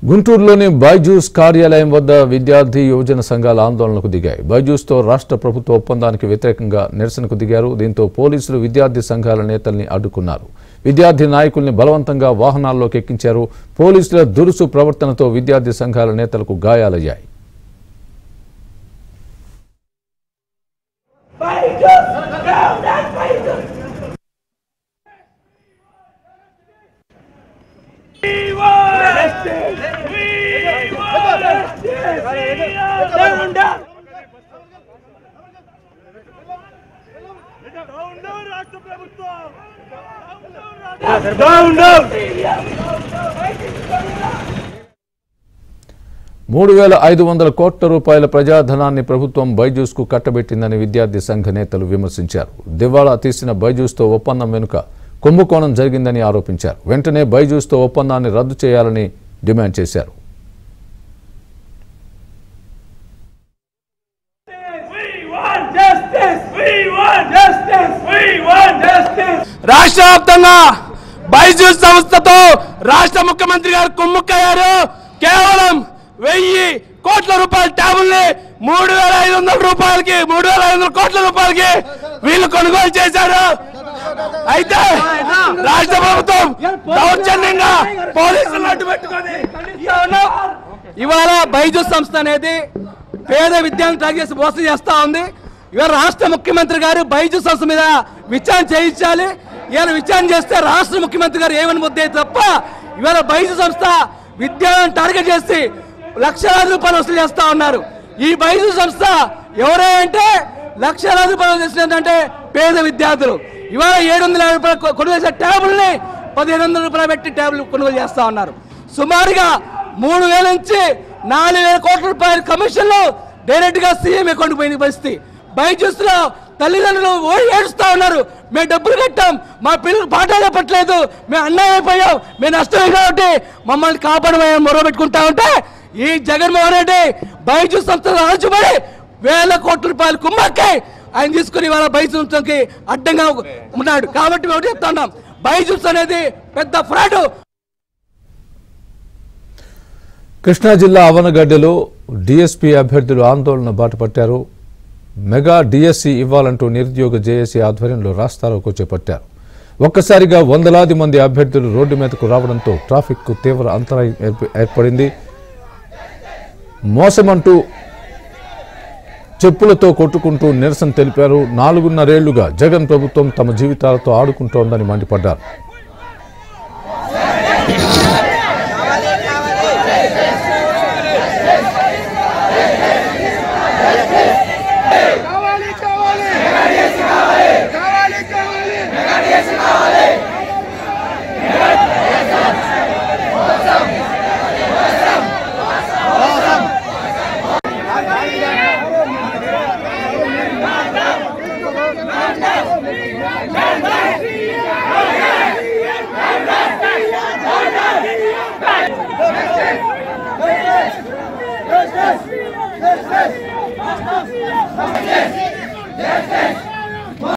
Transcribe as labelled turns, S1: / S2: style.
S1: గుంటూరులోని బైజూస్ కార్యాలయం వద్ద విద్యార్థి యువజన సంఘాల ఆందోళనకు దిగాయి. బైజూస్తో రాష్ట్ర ప్రభుత్వ ఒప్పందానికి వ్యతిరేకంగా నిరసనకు దిగారు. దీంతో పోలీసులు విద్యార్థి సంఘాల నేతల్ని అడ్డుకున్నారు. విద్యార్థి నాయకుల్ని బలవంతంగా వాహనాల్లోకి ఎక్కించారు. పోలీసుల దురుసు ప్రవర్తనతో విద్యార్థి సంఘాల నేతలకు గాయాలయ్యాయి. $3,500 కోట్ల ప్రజాధనాన్ని ప్రభుత్వం బైజూస్ కు కట్టబెట్టిందని విద్యార్థి సంఘ నేతలు విమర్శించారు. దివాళా తీసిన బైజూస్తో ఒప్పందం వెనుక కుంభకోణం జరిగిందని ఆరోపించారు. వెంటనే బైజూస్తో ఒప్పందాన్ని రద్దు చేయాలని డిమాండ్ చేశారు.
S2: రాష్ట్ర వ్యాప్తంగా బైజూస్ సంస్థతో రాష్ట్ర ముఖ్యమంత్రి గారు కుమ్ముక్కయ్యారు. కేవలం 1000 కోట్ల రూపాయల ట్యాబుల్ని 3,500 కోట్ల రూపాయలకి వీళ్ళు కొనుగోలు చేశారు. అయితే రాష్ట్ర ప్రభుత్వం దౌర్జన్యంగా పోలీసులను అడ్డు పెట్టుకొని ఇవాళ బైజూస్ సంస్థ అనేది పేద విద్యార్థులను టార్గెట్ చేసి మోసం చేస్తా ఉంది. ఇవాళ రాష్ట్ర ముఖ్యమంత్రి గారు బైజూస్ సంస్థ మీద విచారణ చేయించాలి. ఇవాళ విచారణ చేస్తే రాష్ట్ర ముఖ్యమంత్రి గారు ఏమని ముద్దే తప్ప ఇవాళ బైజూస్ సంస్థ విద్యార్థులను టార్గెట్ చేసి లక్షలాది రూపాయలు వసూలు చేస్తా ఉన్నారు. ఈ బైజూస్ సంస్థ ఎవరంటే లక్షలాది రూపాయలు చేసినట్టే పేద విద్యార్థులు. ఇవాళ 750 రూపాయలు కొనుగోలు చేసే ట్యాబుల్ని 1,500 రూపాయలు పెట్టి ట్యాబులు కొనుగోలు చేస్తా ఉన్నారు. సుమారుగా 3,000 నుంచి 4,000 కోట్ల రూపాయల కమిషన్లు డైరెక్ట్ గా సీఎం అకౌంట్ పోయిన పరిస్థితి. బైజూస్ లో తల్లిదండ్రులు ఏడుస్తా ఉన్నారు. మేము డబ్బులు కట్టాం, మా పిల్లలు పాఠాలు చెప్పట్లేదు, మేము అన్యాయం అయిపోయాం, మేము నష్టమే కాబట్టి మమ్మల్ని కాపాడమని మొర పెట్టుకుంటా ఉంటే ఈ జగన్మోహన్ రెడ్డి బైజూస్ సంస్థ రాజుబడి 1,000 కోట్ల రూపాయలు కుమ్మక్కాయి ఆయన తీసుకుని వాళ్ళ బైజూస్ సంస్థకి అడ్డంగా ఉన్నాడు. కాబట్టి మేము చెప్తా ఉన్నాం, బైజూస్ అనేది పెద్ద ఫ్రాడ్.
S1: కృష్ణా జిల్లా అవనగడ్డలో డిఎస్పీ అభ్యర్థులు ఆందోళన బాటపట్టారు. మెగా డిఎస్సి ఇవ్వాలంటూ నిరుద్యోగ జేఏసీ ఆధ్వర్యంలో రాస్తారోకో చేపట్టారు. ఒక్కసారిగా వందలాది మంది అభ్యర్థులు రోడ్డు మీదకు రావడంతో ట్రాఫిక్ కు తీవ్ర అంతరాయం ఏర్పడింది. మోసమంటూ చెప్పులతో కొట్టుకుంటూ నిరసన తెలిపారు. 4.5 ఏళ్లుగా జగన్ ప్రభుత్వం తమ జీవితాలతో ఆడుకుంటోందని మండిపడ్డారు.